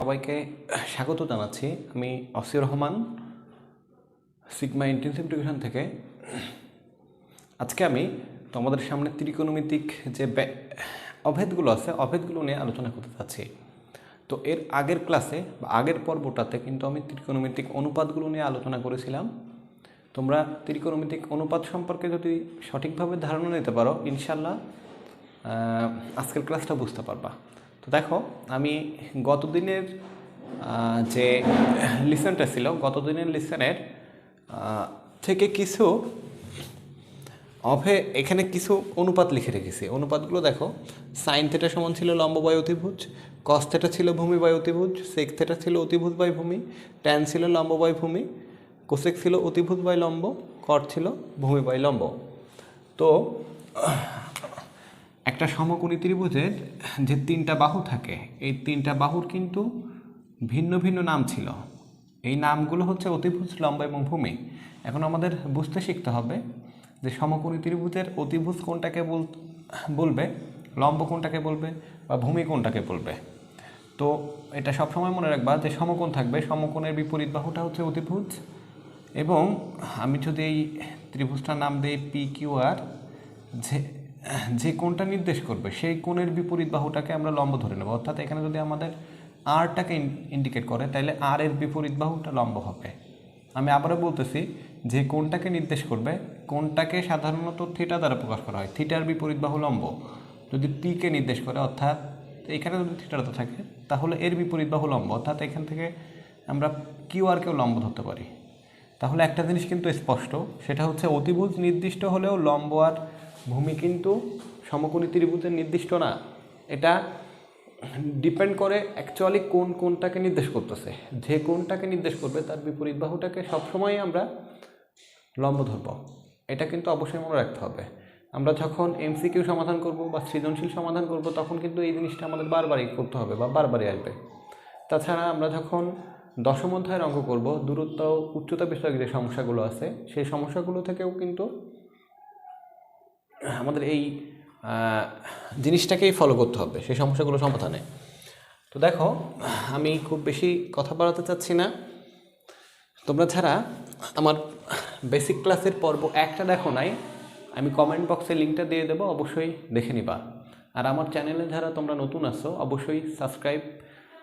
সবাইকে স্বাগত জানাচ্ছি। আমি অসির রহমান, সিগমা ইন্টেনসিভ এডুকেশন থেকে। আজকে আমি তোমাদের সামনে ত্রিকোণমিতিক যে অভেদগুলো আছে, অভেদগুলো নিয়ে আলোচনা করতে চাচ্ছি। তো এর আগের ক্লাসে বা আগের পর্বটাতে কিন্তু আমি ত্রিকোণমিতিক অনুপাতগুলো নিয়ে আলোচনা করেছিলাম। তোমরা ত্রিকোণমিতিক অনুপাত সম্পর্কে যদি সঠিকভাবে ধারণা নিতে পারো, ইনশাল্লাহ আজকের ক্লাসটা বুঝতে পারবা। তো দেখো, আমি গতদিনের যে লিসেনটা ছিল, গতদিনের লিসেনের থেকে কিছু এখানে কিছু অনুপাত লিখে রেখেছি। অনুপাতগুলো দেখো, সাইন থেটা সমান ছিল লম্ব বাই অতিভুজ, কস থেটা ছিল ভূমি বাই অতিভুজ, সেক থেটা ছিল অতিভুজ বাই ভূমি, ট্যান ছিল লম্ব বাই ভূমি, কোসেক ছিল অতিভুজ বাই লম্ব, কট ছিল ভূমি বাই লম্ব। তো একটা সমকোণী ত্রিভুজের যে তিনটা বাহু থাকে, এই তিনটা বাহুর কিন্তু ভিন্ন ভিন্ন নাম ছিল। এই নামগুলো হচ্ছে অতিভুজ, লম্ব এবং ভূমি। এখন আমাদের বুঝতে শিখতে হবে যে সমকোণী ত্রিভুজের অতিভুজ কোনটাকে বলবে, লম্ব কোনটাকে বলবে, বা ভূমি কোনটাকে বলবে। তো এটা সবসময় মনে রাখবা যে সমকোণ থাকবে, সমকোণের বিপরীত বাহুটা হচ্ছে অতিভুজ, এবং আমি যদি এই ত্রিভুজটার নাম দিই পি কিউ আর, যে কোণটা নির্দেশ করবে সেই কোণের বিপরীত বাহুটাকে আমরা লম্ব ধরে নেব। অর্থাৎ এখানে যদি আমাদের আরটাকে ইন্ডিকেট করে, তাহলে আর এর বিপরীত বাহুটা লম্ব হবে। আমি আবারও বলতেছি, যে কোণটাকে নির্দেশ করবে, কোণটাকে সাধারণত থিটা দ্বারা প্রকাশ করা হয়। থিটার বিপরীত বাহু লম্ব। যদি পিকে নির্দেশ করে, অর্থাৎ এখানে যদি থিটাটা থাকে, তাহলে এর বিপরীত বাহু লম্ব। অর্থাৎ এখান থেকে আমরা কিউ আরকেও লম্ব ধরতে পারি। তাহলে একটা জিনিস কিন্তু স্পষ্ট, সেটা হচ্ছে অতিভুজ নির্দিষ্ট হলেও লম্ব আর ভূমি কিন্তু সমকোণী ত্রিভুজের নির্দিষ্ট না। এটা ডিপেন্ড করে অ্যাকচুয়ালি কোনটাকে নির্দেশ করতেছে। যে কোনটাকে নির্দেশ করবে তার বিপরীত বাহুটাকে সবসময় আমরা লম্ব ধরব। এটা কিন্তু অবশ্যই মনে রাখতে হবে। আমরা যখন এমসিকিউ সমাধান করব বা সৃজনশীল সমাধান করব, তখন কিন্তু এই জিনিসটা আমাদের বারবারই করতে হবে বা বারবারই আসবে। তাছাড়া আমরা যখন দশম অধ্যায়ের অঙ্ক করব, দূরত্ব উচ্চতা বিষয়ক যে সমস্যাগুলো আছে, সেই সমস্যাগুলো থেকেও কিন্তু আমাদের এই জিনিসটাকেই ফলো করতে হবে সেই সমস্যাগুলো সমাধানে। তো দেখো, আমি খুব বেশি কথা বাড়াতে চাচ্ছি না। তোমরা যারা আমার বেসিক ক্লাসের পর্ব একটা দেখো নাই, আমি কমেন্ট বক্সে লিঙ্কটা দিয়ে দেবো, অবশ্যই দেখে নিবা। আর আমার চ্যানেলে যারা তোমরা নতুন আসো, অবশ্যই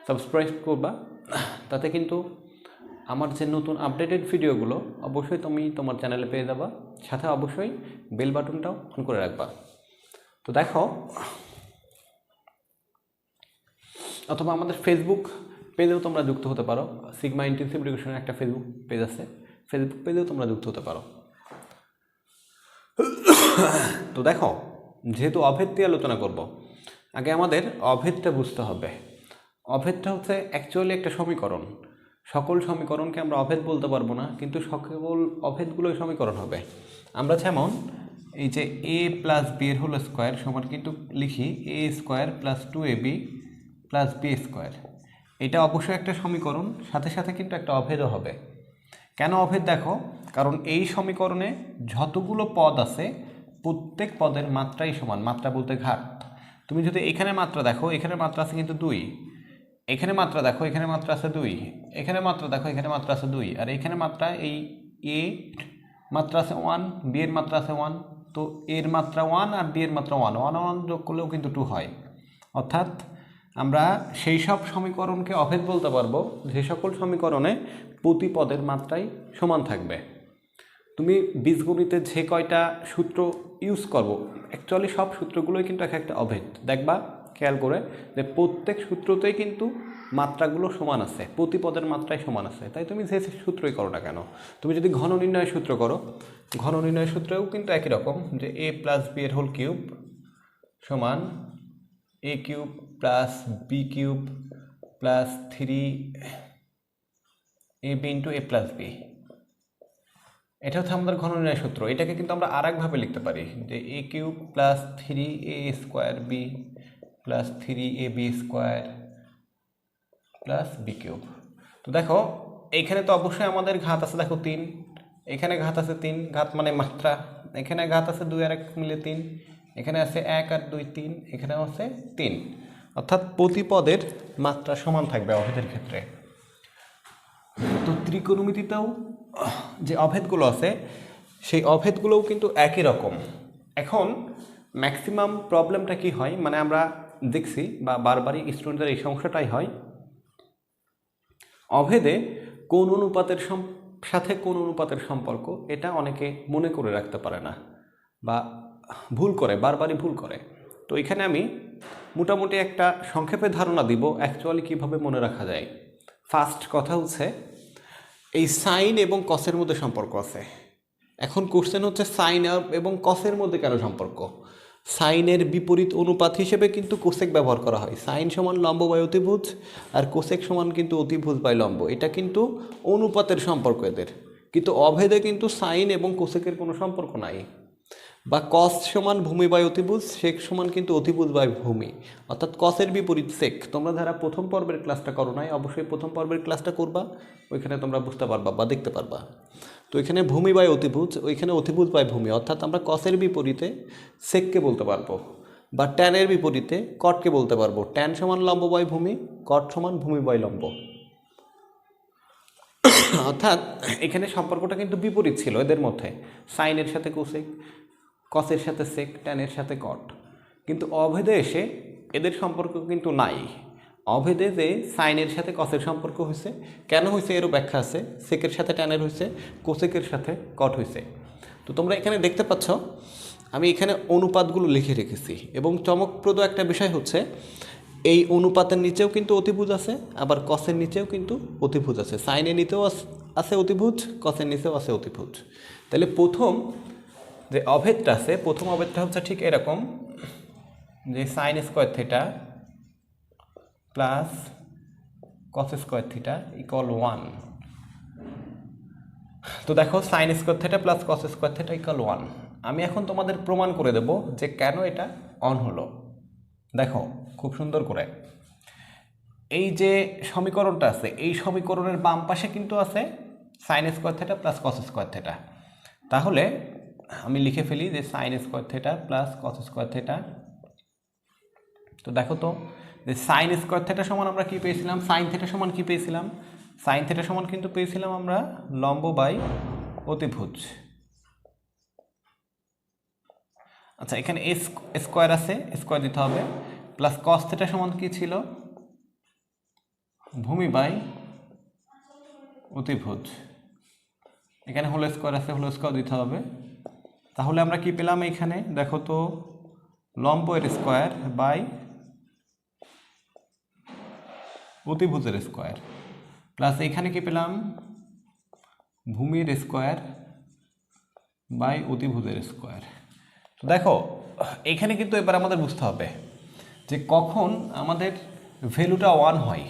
সাবস্ক্রাইব করবা। তাতে কিন্তু আমার যে নতুন আপডেটেড ভিডিওগুলো অবশ্যই তুমি তোমার চ্যানেলে পেয়ে যাবা। সাথে অবশ্যই বেল বাটনটাও অন করে রাখবা। তো দেখো, অথবা আমাদের ফেসবুক পেজেও তোমরা যুক্ত হতে পারো। সিগমা ইন্টেনসিভ এডুকেশনের একটা ফেসবুক পেজ আছে, ফেসবুক পেজেও তোমরা যুক্ত হতে পারো। তো দেখো, যেহেতু অভেদ দিয়ে আলোচনা করব, আগে আমাদের অভেদটা বুঝতে হবে। অভেদটা হচ্ছে অ্যাকচুয়ালি একটা সমীকরণ। সকল সমীকরণকে আমরা অভেদ বলতে পারবো না, কিন্তু সকল অভেদগুলোই সমীকরণ হবে। আমরা যেমন এই যে এ প্লাস বি এর হোল স্কোয়ার সমান কিন্তু লিখি a square plus 2ab plus b square. এটা অবশ্যই একটা সমীকরণ, সাথে সাথে কিন্তু একটা অভেদও হবে। কেন অভেদ? দেখো, কারণ এই সমীকরণে যতগুলো পদ আছে, প্রত্যেক পদের মাত্রাই সমান। মাত্রা বলতে ঘাত। তুমি যদি এখানে মাত্রা দেখো, এখানে মাত্রা আছে কিন্তু 2, এখানে মাত্রা দেখো, এখানে মাত্রা আছে 2, এখানে মাত্রা দেখো, এখানে মাত্রা আছে 2, আর এখানে মাত্রা এই এ মাত্রা আছে 1, বি এর মাত্রা আছে 1। তো এর মাত্রা 1 আর বি এর মাত্রা 1, 1 1 যোগ করলেও কিন্তু 2 হয়। অর্থাৎ আমরা সেই সব সমীকরণকে অভেদ বলতে পারবো যে সকল সমীকরণে প্রতি পদের মাত্রাই সমান থাকবে। তুমি বীজগণিতে যে কয়টা সূত্র ইউজ করবো, অ্যাকচুয়ালি সব সূত্রগুলোই কিন্তু একটা অভেদ। দেখবা খেয়াল করে যে প্রত্যেক সূত্রতেই কিন্তু মাত্রাগুলো সমান আছে, প্রতি পদের মাত্রাই সমান আছে। তাই তুমি যে সূত্রই করো না কেন, তুমি যদি ঘন নির্ণয় সূত্র করো, ঘন নির্ণয় সূত্রেও কিন্তু একই রকম, যে এ প্লাস বি এর হোল কিউব সমান a cube plus b cube plus 3ab into a plus b. এটা হচ্ছে আমাদের ঘন নির্ণয় সূত্র। এটাকে কিন্তু আমরা আর একভাবে লিখতে পারি, যে a cube plus 3a square b plus 3ab square plus b cube. তো দেখো, এইখানে তো অবশ্যই আমাদের ঘাত আছে, দেখো 3, এখানে ঘাত আছে 3, ঘাত মানে মাত্রা। এখানে ঘাত আছে 2 আর 1 মিলে 3, এখানে আছে 1 আর 2 3, এখানেও আছে 3। অর্থাৎ প্রতি পদের মাত্রা সমান থাকবে অভেদের ক্ষেত্রে। তো ত্রিকোণমিতিতেও যে অভেদগুলো আছে সেই অভেদগুলোও কিন্তু একই রকম। এখন ম্যাক্সিমাম প্রবলেমটা কি হয়, মানে আমরা দেখছি বা বারবারই স্টুডেন্টদের এই সমস্যাটাই হয়, অভেদে কোন অনুপাতের সাথে কোন অনুপাতের সম্পর্ক এটা অনেকে মনে করে রাখতে পারে না বা ভুল করে, বারবারই ভুল করে। তো এখানে আমি মোটামুটি একটা সংক্ষেপে ধারণা দিব অ্যাকচুয়ালি কীভাবে মনে রাখা যায়। ফার্স্ট কথা হচ্ছে এই সাইন এবং কসের মধ্যে সম্পর্ক আছে। এখন কোশ্চেন হচ্ছে সাইন এবং কসের মধ্যে কেন সম্পর্ক। সাইনের বিপরীত অনুপাত হিসেবে কিন্তু কোসেক ব্যবহার করা হয়। সাইন সমান লম্ব বাই অতিভুজ আর কোসেক সমান কিন্তু অতিভুজ বাই লম্ব, এটা কিন্তু অনুপাতের সম্পর্ক এদের। কিন্তু অভেদে কিন্তু সাইন এবং কোসেকের কোনো সম্পর্ক নাই। বা কস সমান ভূমি বাই অতিভুজ, সেক সমান কিন্তু অতিভুজ বাই ভূমি, অর্থাৎ কসের বিপরীত সেক। তোমরা যারা প্রথম পর্বের ক্লাসটা করো নাই অবশ্যই প্রথম পর্বের ক্লাসটা করবা, ওইখানে তোমরা বুঝতে পারবা বা দেখতে পারবা। তো এখানে ভূমি বাই অতিভুজ, ওইখানে অতিভুজ বাই ভূমি, অর্থাৎ আমরা কসের বিপরীতে সেককে বলতে পারবো, বা ট্যানের বিপরীতে কটকে বলতে পারবো। ট্যান সমান লম্ব বাই ভূমি, কট সমান ভূমি বাই লম্ব। অর্থাৎ এখানে সম্পর্কটা কিন্তু বিপরীত ছিল এদের মধ্যে, সাইনের সাথে কোসেক, কসের সাথে সেক, ট্যানের সাথে কট। কিন্তু অভেদে এসে এদের সম্পর্ক কিন্তু নাই। অভেদে যে সাইনের সাথে কসের সম্পর্ক হয়েছে, কেন হয়েছে এরও ব্যাখ্যা আছে। সেকের সাথে ট্যানের হয়েছে, কোসেকের সাথে কট হয়েছে। তো তোমরা এখানে দেখতে পাচ্ছ আমি এখানে অনুপাতগুলো লিখে রেখেছি, এবং চমকপ্রদ একটা বিষয় হচ্ছে এই অনুপাতের নিচেও কিন্তু অতিভুজ আছে, আবার কসের নিচেও কিন্তু অতিভুজ আছে। সাইনের নিচেও আছে অতিভুজ, কসের নিচেও আছে অতিভুজ। তাহলে প্রথম যে অভেদটা আছে, প্রথম অভেদটা হচ্ছে ঠিক এরকম, যে sine square theta plus cos square theta equal 1। তো দেখো sine square theta plus cos square theta equal 1। আমি এখন তোমাদের প্রমাণ করে দেব যে কেন এটা অন হলো। দেখো খুব সুন্দর করে, এই যে সমীকরণটা আছে এই সমীকরণের বাম পাশে কিন্তু আছে sine square theta plus cos square theta. তাহলে আমি লিখে ফেলি যে sine square theta plus cos square theta. তো দেখো তো যে সাইন স্কোয়ার থিটা সমান আমরা কি পেয়েছিলাম, সাইন থিটা সমান কি পেয়েছিলাম, সাইন থিটা সমান কিন্তু পেয়েছিলাম আমরা লম্ব বাই অতিভুজ। আচ্ছা এখানে স্কোয়ার আছে, স্কোয়ার দিতে হবে, প্লাস কস থিটা সমান কি ছিল, ভূমি বাই অতিভুজ। এখানে হোল স্কোয়ার আছে, হোল স্কোয়ার দিতে হবে। তাহলে আমরা কি পেলাম এখানে দেখো তো, লম্বের স্কোয়ার বাই অতিভুজের স্কোয়ার, প্লাস এখানে কি পেলাম, ভূমির স্কোয়ার বাই অতিভুজের স্কোয়ার। তো দেখো এখানে কিন্তু এবার আমাদের বুঝতে হবে যে কখন আমাদের ভ্যালুটা 1 হয়।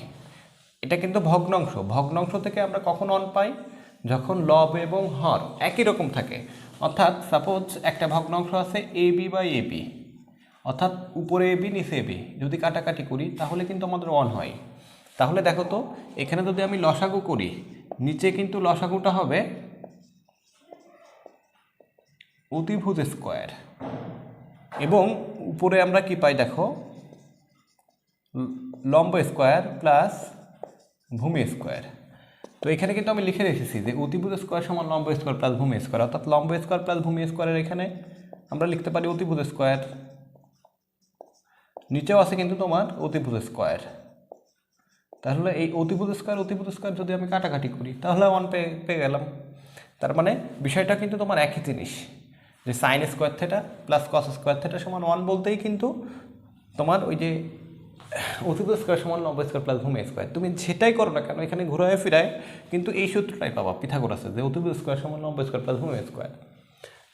এটা কিন্তু ভগ্নাংশ, ভগ্নাংশ থেকে আমরা কখন 1 পাই, যখন লব এবং হর একই রকম থাকে। অর্থাৎ সাপোজ একটা ভগ্নাংশ আছে AB বাই AB, অর্থাৎ উপরে AB নিচে AB, যদি কাটাকাটি করি তাহলে কিন্তু আমাদের 1 হয়। তাহলে দেখো তো এখানে যদি আমি লসাগু করি, নিচে কিন্তু লসাগুটা হবে অতিভুজ স্কোয়ার, এবং উপরে আমরা কি পাই দেখো, লম্ব স্কোয়ার প্লাস ভূমি স্কোয়ার। তো এখানে কিন্তু আমি লিখে রেখেছি যে অতিভুজ স্কোয়ার সমান লম্ব স্কোয়ার প্লাস ভূমি স্কোয়ার, অর্থাৎ লম্ব স্কোয়ার প্লাস ভূমি স্কোয়ারের এখানে আমরা লিখতে পারি অতিভুজ স্কোয়ার, নিচেও আছে কিন্তু তোমার অতিভুজ স্কোয়ার। তাহলে এই অতিভুজ স্কোয়ার যদি আমি কাটাকাটি করি তাহলে 1 পেয়ে গেলাম। তার মানে বিষয়টা কিন্তু তোমার একই জিনিস, যে sine square theta plus cos square theta সমান 1 বলতেই কিন্তু তোমার ওই যে অতিভুজ স্কোয়ার সমান লম্ব স্কোয়ার প্লাস ভূমি স্কোয়ার, তুমি সেটাই করো না কেন এখানে ঘুরায় ফিরায় কিন্তু এই সূত্রটাই পাবা পিথাগোরাসের, যে অতিভুজ স্কোয়ার সমান লম্ব স্কোয়ার প্লাস ভূমি স্কোয়ার।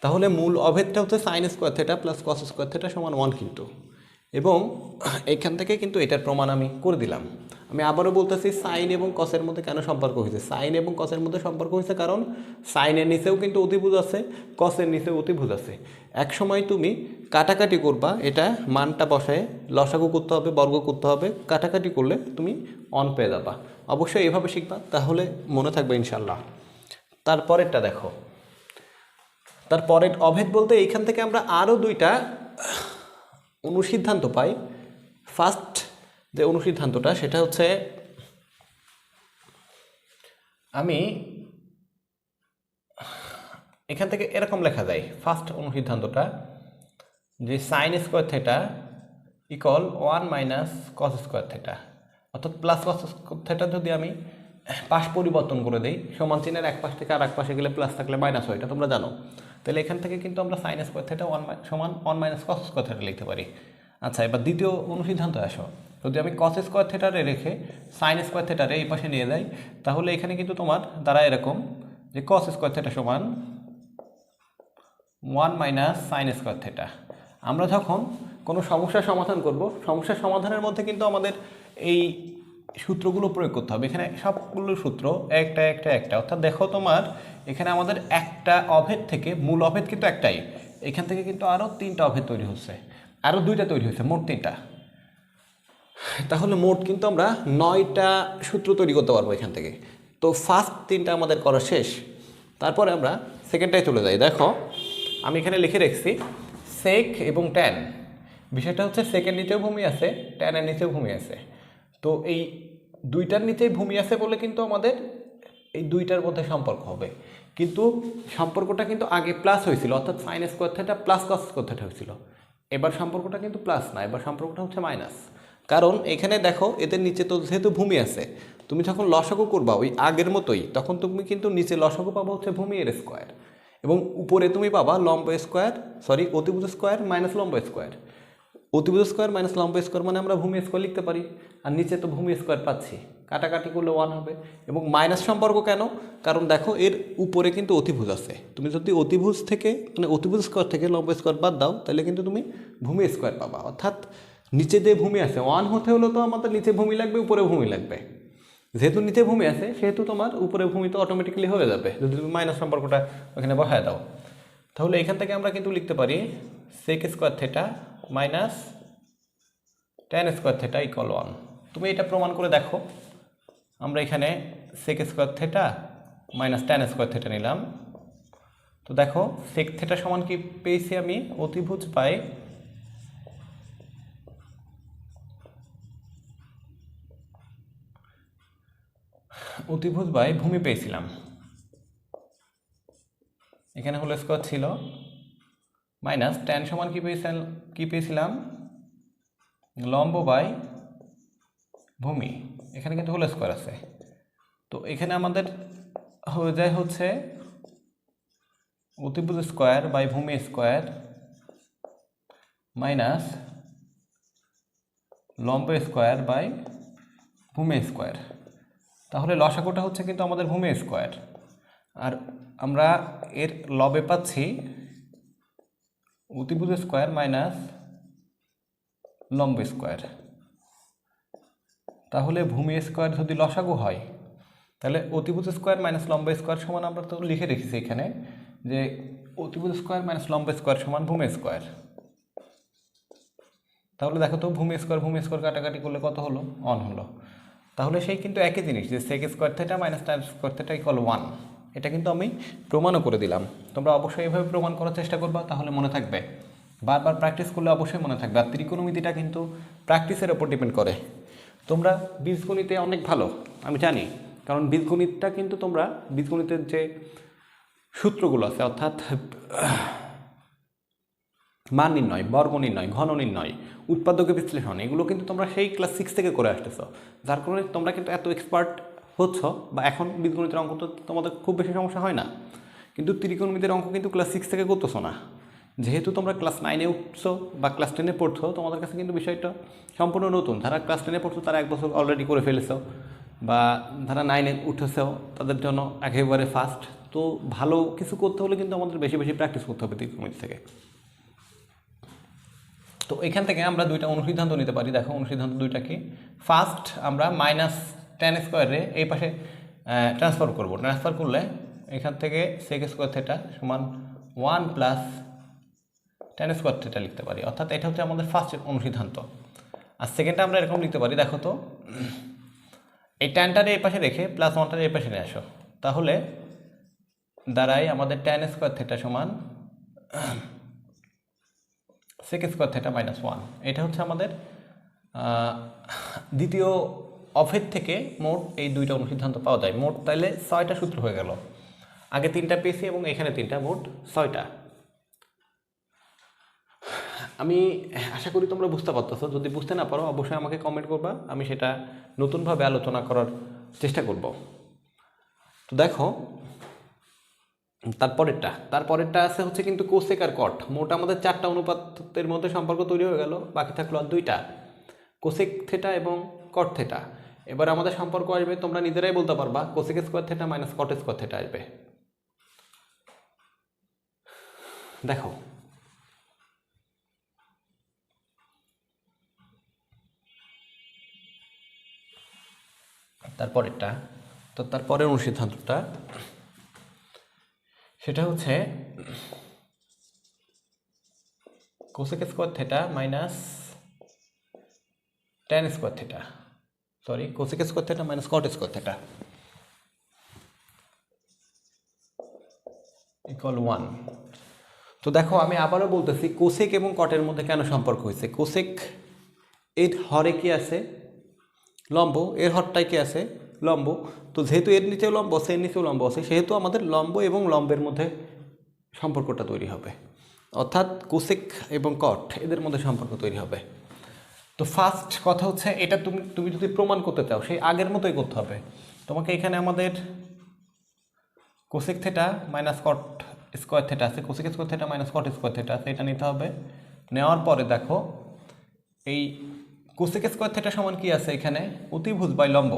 তাহলে মূল অভেদটা হচ্ছে sine square theta plus cos square theta সমান 1 কিন্তু, এবং এইখান থেকে কিন্তু এটার প্রমাণ আমি করে দিলাম। আমি আবারও বলতেছি সাইন এবং কসের মধ্যে কেন সম্পর্ক হয়েছে। সাইন এবং কসের মধ্যে সম্পর্ক হয়েছে কারণ সাইনের নিচেও কিন্তু অতিভুজ আছে, কসের নিচেও অতিভুজ আছে। এক সময় তুমি কাটাকাটি করবা, এটা মানটা বসায় লসাগু করতে হবে, বর্গ করতে হবে, কাটাকাটি করলে তুমি 1 পেয়ে যাবা। অবশ্যই এভাবে শিখবা, তাহলে মনে থাকবে ইনশাল্লাহ। তারপরেরটা দেখো, তারপরের অভেদ বলতে এইখান থেকে আমরা আরও 2টা অনুসিদ্ধান্ত পাই। ফার্স্ট যে অনুসিদ্ধান্তটা সেটা হচ্ছে আমি এখান থেকে এরকম লেখা যায় ফার্স্ট অনুসিদ্ধান্তটা যে sine square theta equal 1 minus cos square theta, অর্থাৎ প্লাস কস থেটা যদি আমি পাশ পরিবর্তন করে দিই, সমান চিহ্নের এক পাশ থেকে আর এক পাশে গেলে প্লাস থাকলে মাইনাস হয়, এটা তোমরা জানো। তাহলে এখান থেকে কিন্তু আমরা সাইন স্কোয়ার থেটা সমান 1 মাইনাস কস স্কোয়ার থেটা লিখতে পারি। আচ্ছা, এবার দ্বিতীয় অনুসিদ্ধান্ত আসো। যদি আমি কস স্কোয়ার থেটারে রেখে সাইন স্কোয়ার থেটারে এই পাশে নিয়ে যাই, তাহলে এখানে কিন্তু তোমার দ্বারা এরকম যে কস স্কোয়ার থেটা সমান 1 মাইনাস সাইন স্কোয়ার থেটা। আমরা যখন কোনো সমস্যার সমাধান করব, সমস্যার সমাধানের মধ্যে কিন্তু আমাদের এই সূত্রগুলো প্রয়োগ করতে হবে। এখানে সবগুলো সূত্র একটা একটা একটা, অর্থাৎ দেখো তোমার এখানে আমাদের একটা অভেদ থেকে মূল অভেদ কিন্তু একটাই, এখান থেকে কিন্তু আরও 3টা অভেদ তৈরি হচ্ছে, আরও 2টা তৈরি হচ্ছে, মোট 3টা। তাহলে মোট কিন্তু আমরা 9টা সূত্র তৈরি করতে পারবো এখান থেকে। তো ফার্স্ট 3টা আমাদের করা শেষ, তারপরে আমরা সেকেন্ডটায় চলে যাই। দেখো আমি এখানে লিখে রেখেছি সেক এবং ট্যান। বিষয়টা হচ্ছে সেকের নিচেও ভূমি আছে, ট্যানের নিচেও ভূমি আছে। তো এই 2টার নিচেই ভূমি আছে বলে কিন্তু আমাদের এই 2টার মধ্যে সম্পর্ক হবে, কিন্তু সম্পর্কটা কিন্তু আগে প্লাস হয়েছিল, অর্থাৎ sine square theta plus cos square theta হয়েছিল। এবার সম্পর্কটা কিন্তু প্লাস না, এবার সম্পর্কটা হচ্ছে মাইনাস। কারণ এখানে দেখো এদের নিচে তো যেহেতু ভূমি আছে, তুমি যখন লসাগু করবা ওই আগের মতোই, তখন তুমি কিন্তু নিচে লসাগু পাবা হচ্ছে ভূমি এর স্কোয়ার, এবং উপরে তুমি পাবা লম্ব স্কোয়ার, অতিভুজ স্কোয়ার মাইনাস লম্ব স্কোয়ার। অতিভুজ স্কোয়ার মাইনাস লম্ব স্কোয়ার মানে আমরা ভূমি স্কোয়ার লিখতে পারি, আর নিচে তো ভূমি স্কোয়ার পাচ্ছি, কাটাকাটি করলে 1 হবে। এবং মাইনাস সম্পর্ক কেন? কারণ দেখো এর উপরে কিন্তু অতিভুজ আছে, তুমি যদি অতিভুজ থেকে মানে অতিভুজ স্কোয়ার থেকে লম্ব স্কোয়ার বাদ দাও, তাহলে কিন্তু তুমি ভূমি স্কোয়ার পাবা। অর্থাৎ নিচে যে ভূমি আছে 1 হতে হলে তো আমাদের নিচে ভূমি লাগবে, উপরে ভূমি লাগবে। যেহেতু নিচে ভূমি আছে সেহেতু তোমার উপরে ভূমি তো অটোমেটিক্যালি হয়ে যাবে যদি তুমি মাইনাস সম্পর্কটা ওখানে বসায় দাও। তাহলে এখান থেকে আমরা কিন্তু লিখতে পারি sec square theta minus tan square theta equal 1। তুমি এটা প্রমাণ করে দেখো। আমরা এখানে sec square theta minus tan square theta নিলাম। তো দেখো সেক থেটা সমান কি পেয়েছি আমি? অতিভুজ বাই ভূমি পেয়েছিলাম। এখানে হোল স্কোয়ার ছিল, মাইনাস ট্যান সমান কি পেয়েছিলাম? লম্ব বাই ভূমি। এখানে কিন্তু হোল স্কোয়ার আছে, তো এখানে আমাদের হয়ে যায় হচ্ছে অতিভুজ স্কোয়ার বাই ভূমি স্কোয়ার মাইনাস লম্ব স্কোয়ার বাই ভূমি স্কোয়ার। তাহলে লসাগুটা হচ্ছে কিন্তু আমাদের ভূমি স্কোয়ার, আর আমরা এর লবে পাচ্ছি অতিভুজ স্কোয়ার মাইনাস লম্ব স্কোয়ার। তাহলে ভূমি স্কোয়ার যদি লসাগু হয়, তাহলে অতিভুজ স্কোয়ার মাইনাস লম্ব স্কোয়ার সমান আমরা তো লিখে রেখেছি এখানে যে অতিভুজ স্কোয়ার মাইনাস লম্ব স্কোয়ার সমান ভূমি স্কোয়ার। তাহলে দেখো তো ভূমি স্কোয়ার কাটাকাটি করলে কত হলো? 1 হলো। তাহলে সেই কিন্তু একই জিনিস যে sec square theta minus tan square theta equal 1, এটা কিন্তু আমি প্রমাণও করে দিলাম। তোমরা অবশ্যই এভাবে প্রমাণ করার চেষ্টা করবা, তাহলে মনে থাকবে। বারবার প্র্যাকটিস করলে অবশ্যই মনে থাকবে। আর ত্রিকোণমিতিটা কিন্তু প্র্যাকটিসের ওপর ডিপেন্ড করে। তোমরা বীজগণিতে অনেক ভালো আমি জানি, কারণ বীজগণিতটা কিন্তু তোমরা বীজগণিতের যে সূত্রগুলো আছে, অর্থাৎ মান নির্ণয়, বর্গ নির্ণয়, ঘন নির্ণয়, উৎপাদক বিশ্লেষণ, এগুলো কিন্তু তোমরা সেই ক্লাস 6 থেকে করে আসতেছ, যার কারণে তোমরা কিন্তু এত এক্সপার্ট হচ্ছ। বা এখন বীজগণিতের অঙ্ক তো তোমাদের খুব বেশি সমস্যা হয় না, কিন্তু ত্রিকোণমিতির অঙ্ক কিন্তু ক্লাস 6 থেকে করতেছো না। যেহেতু তোমরা ক্লাস 9-এ উঠছো বা ক্লাস 10-এ পড়ছো, তোমাদের কাছে কিন্তু বিষয়টা সম্পূর্ণ নতুন। যারা ক্লাস 10-এ পড়ছো তারা 1 বছর অলরেডি করে ফেলেছো, বা যারা 9-এ উঠেছো তাদের জন্য একেবারে ফার্স্ট। তো ভালো কিছু করতে হলে কিন্তু আমাদের বেশি বেশি প্র্যাকটিস করতে হবে ত্রিকোণমিতি থেকে। তো এখান থেকে আমরা 2টা অনুসিদ্ধান্ত নিতে পারি। দেখো অনুসিদ্ধান্ত 2টা কি? ফার্স্ট আমরা মাইনাস ট্যান স্কোয়ারে এই পাশে ট্রান্সফার করব। ট্রান্সফার করলে এখান থেকে সেক স্কোয়ার থেটা সমান 1 প্লাস ট্যান স্কোয়ার থেটা লিখতে পারি, অর্থাৎ এটা হচ্ছে আমাদের ফার্স্ট অনুসিদ্ধান্ত। আর সেকেন্ডটা আমরা এরকম লিখতে পারি, দেখো তো এই ট্যানটারে এই পাশে রেখে প্লাস 1টারে এই পাশে নিয়ে আসো, তাহলে দ্বারাই আমাদের ট্যান স্কোয়ার থেটা সমান সেক স্কোয়ার থেটা মাইনাস 1। এটা হচ্ছে আমাদের দ্বিতীয় অভেদ থেকে মোট এই দুইটা অনুসিদ্ধান্ত পাওয়া যায়। মোট তাইলে 6টা সূত্র হয়ে গেল। আগে 3টা পেয়েছি এবং এখানে 3টা, মোট 6টা। আমি আশা করি তোমরা বুঝতে পারতেছো। যদি বুঝতে না পারো অবশ্যই আমাকে কমেন্ট করবা, আমি সেটা নতুনভাবে আলোচনা করার চেষ্টা করব। তো দেখো তারপরেরটা আছে হচ্ছে কিন্তু কোসেক আর কট। মোট আমাদের 4টা অনুপাতের মধ্যে সম্পর্ক তৈরি হয়ে গেল, বাকি থাকলো আর 2টা, কোসেক থেটা এবং কট থেটা। এবার আমাদের সম্পর্ক আসবে, তোমরা নিজেরাই বলতে পারবা, cosec square theta minus cot square theta আসবে। দেখো তারপরেরটা, তো তারপরের অনুসিদ্ধান্তটা সেটা হচ্ছে cosec square theta minus tan square theta, sorry cosec square theta minus cot square theta equal 1। তো দেখো আমি আবারও বলতেছি, কোসেক এবং কটের মধ্যে কেন সম্পর্ক হয়েছে। কোসেক এর হরে কি আছে, লম্ব, এর হরটাই কি আছে, লম্ব। তো যেহেতু এর নিচেও লম্ব আছে, এর নিচেও লম্ব আছে, সেহেতু আমাদের লম্ব এবং লম্বের মধ্যে সম্পর্কটা তৈরি হবে, অর্থাৎ কোসেক এবং কট এদের মধ্যে সম্পর্ক তৈরি হবে। তো ফার্স্ট কথা হচ্ছে, এটা তুমি যদি প্রমাণ করতে চাও সেই আগের মতোই করতে হবে তোমাকে। এখানে আমাদের cosec theta minus cot square theta আছে, cosec square theta minus cot square theta আছে, এটা নিতে হবে। নেওয়ার পরে দেখো এই কোসেক স্কোয়ার থেটা সমান কি আছে, এখানে অতিভুজ বাই লম্ব।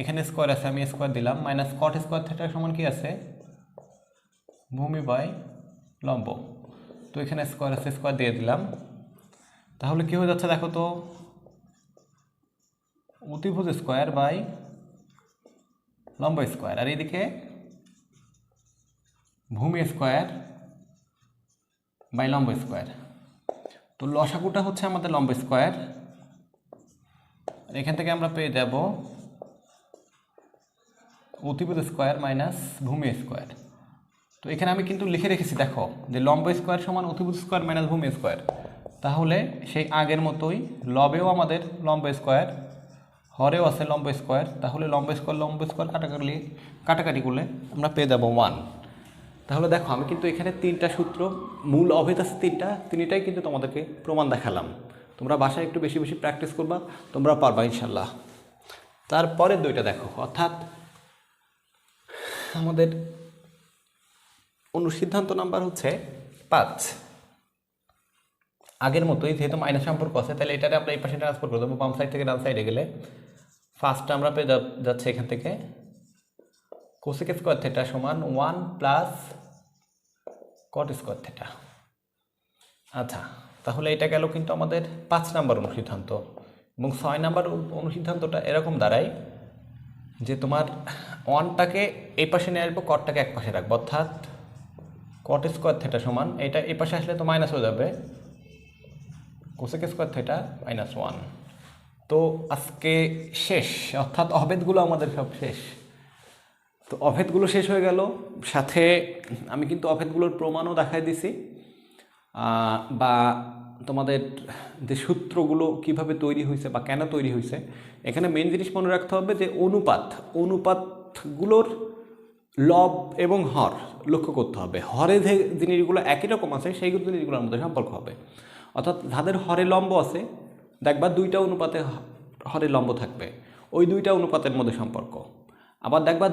এখানে স্কোয়ার আছে, আমি স্কোয়ার দিলাম, মাইনাস কট স্কোয়ার থেটা সমান কি আছে, ভূমি বাই লম্ব। তো এখানে স্কোয়ার আছে, স্কোয়ার দিয়ে দিলাম। তাহলে কি হয়ে যাচ্ছে দেখো তো, অতিভুজ স্কোয়ার বাই লম্ব স্কোয়ার, আর এইদিকে ভূমি স্কোয়ার বাই লম্ব স্কোয়ার। তো লসাগুটা হচ্ছে আমাদের লম্ব স্কোয়ার, আর এখান থেকে আমরা পেয়ে যাব অতিভুজ স্কোয়ার মাইনাস ভূমি স্কোয়ার। তো এখানে আমি কিন্তু লিখে রেখেছি দেখো, যে লম্ব স্কোয়ার সমান অতিভুজ স্কোয়ার মাইনাস ভূমি স্কোয়ার। তাহলে সেই আগের মতোই লবেও আমাদের লম্ব স্কোয়ার, হরেও আছে লম্ব স্কোয়ার। তাহলে লম্ব স্কোয়ার কাটাকাটি করলে আমরা পেয়ে যাব 1। তাহলে দেখো আমি কিন্তু এখানে 3টা সূত্র, মূল অভেদ আছে 3টাই কিন্তু তোমাদেরকে প্রমাণ দেখালাম। তোমরা বাসায় একটু বেশি বেশি প্র্যাকটিস করবা, তোমরা পারবা ইনশাল্লাহ। তারপরে 2টা দেখো, অর্থাৎ আমাদের অনুসিদ্ধান্ত নাম্বার হচ্ছে 5। আগের মতোই যেহেতু মাইনাস সম্পর্ক আছে, তাহলে এটারে আমরা এই পাশে ট্রান্সফার করে দেবো, বাম সাইড থেকে ডান সাইডে গেলে। ফার্স্টটা আমরা পেয়ে যাচ্ছে এখান থেকে কোসেক স্কোয়ার থেটা সমান 1 প্লাস কট স্কোয়ার থেটা। আচ্ছা, তাহলে এটা গেল কিন্তু আমাদের 5 নাম্বার অনুসিদ্ধান্ত। এবং 6 নাম্বার অনুসিদ্ধান্তটা এরকম দাঁড়ায় যে তোমার 1টাকে এই পাশে নিয়ে আসবো, কটটাকে এক পাশে রাখবো, অর্থাৎ কট স্কোয়ার থেটা সমান, এটা এই পাশে আসলে তো মাইনাস হয়ে যাবে, কোসেক স্কোয়ার থেটা মাইনাস 1। তো আজকে শেষ, অর্থাৎ অভেদগুলো আমাদের সব শেষ। তো অভেদগুলো শেষ হয়ে গেল, সাথে আমি কিন্তু অভেদগুলোর প্রমাণও দেখাই দিছি, বা তোমাদের যে সূত্রগুলো কিভাবে তৈরি হয়েছে বা কেন তৈরি হয়েছে। এখানে মেন জিনিস মনে রাখতে হবে যে অনুপাতগুলোর লব এবং হর লক্ষ্য করতে হবে। হরে যে জিনিসগুলো একই রকম আছে সেই জিনিসগুলোর মধ্যে সম্পর্ক হবে, অর্থাৎ যাদের হরে লম্ব আছে দেখবা 2টা অনুপাতে হরে লম্ব থাকবে, ওই 2টা অনুপাতের মধ্যে সম্পর্ক। আবার দেখবা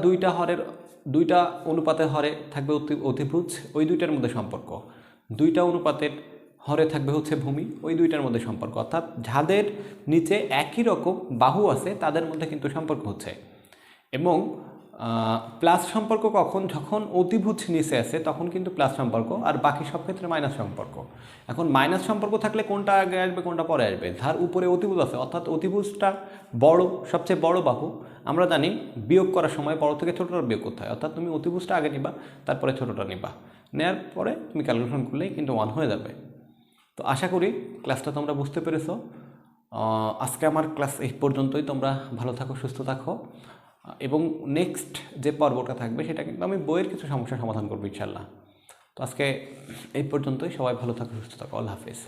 2টা অনুপাতে হরে থাকবে অতিভুজ, ওই 2টার মধ্যে সম্পর্ক। 2টা অনুপাতের হরে থাকবে হচ্ছে ভূমি, ওই 2টার মধ্যে সম্পর্ক। অর্থাৎ যাদের নিচে একই রকম বাহু আছে তাদের মধ্যে কিন্তু সম্পর্ক হচ্ছে। এবং প্লাস সম্পর্ক কখন, যখন অতিভুজ নিচে আছে তখন কিন্তু প্লাস সম্পর্ক, আর বাকি সব ক্ষেত্রে মাইনাস সম্পর্ক। এখন মাইনাস সম্পর্ক থাকলে কোনটা আগে আসবে কোনটা পরে আসবে, যার উপরে অতিভুজ আছে, অর্থাৎ অতিভুজটা বড়, সবচেয়ে বড় বাহু। আমরা জানি বিয়োগ করার সময় বড় থেকে ছোটোটা বিয়োগ করতে হয়, অর্থাৎ তুমি অতিভুজটা আগে নিবা, তারপরে ছোটোটা নিবা, নেওয়ার পরে তুমি ক্যালকুলেশন করলেই কিন্তু 1 হয়ে যাবে। তো আশা করি ক্লাসটা তোমরা বুঝতে পেরেছো। আজকে আমার ক্লাস এই পর্যন্তই। তোমরা ভালো থাকো, সুস্থ থাকো, এবং নেক্সট যে পর্বটা থাকবে সেটা কিন্তু আমি বইয়ের কিছু সমস্যার সমাধান করবো ইনশাল্লাহ। তো আজকে এই পর্যন্তই। সবাই ভালো থাকো, সুস্থ থাকো। আল্লাহ হাফিজ।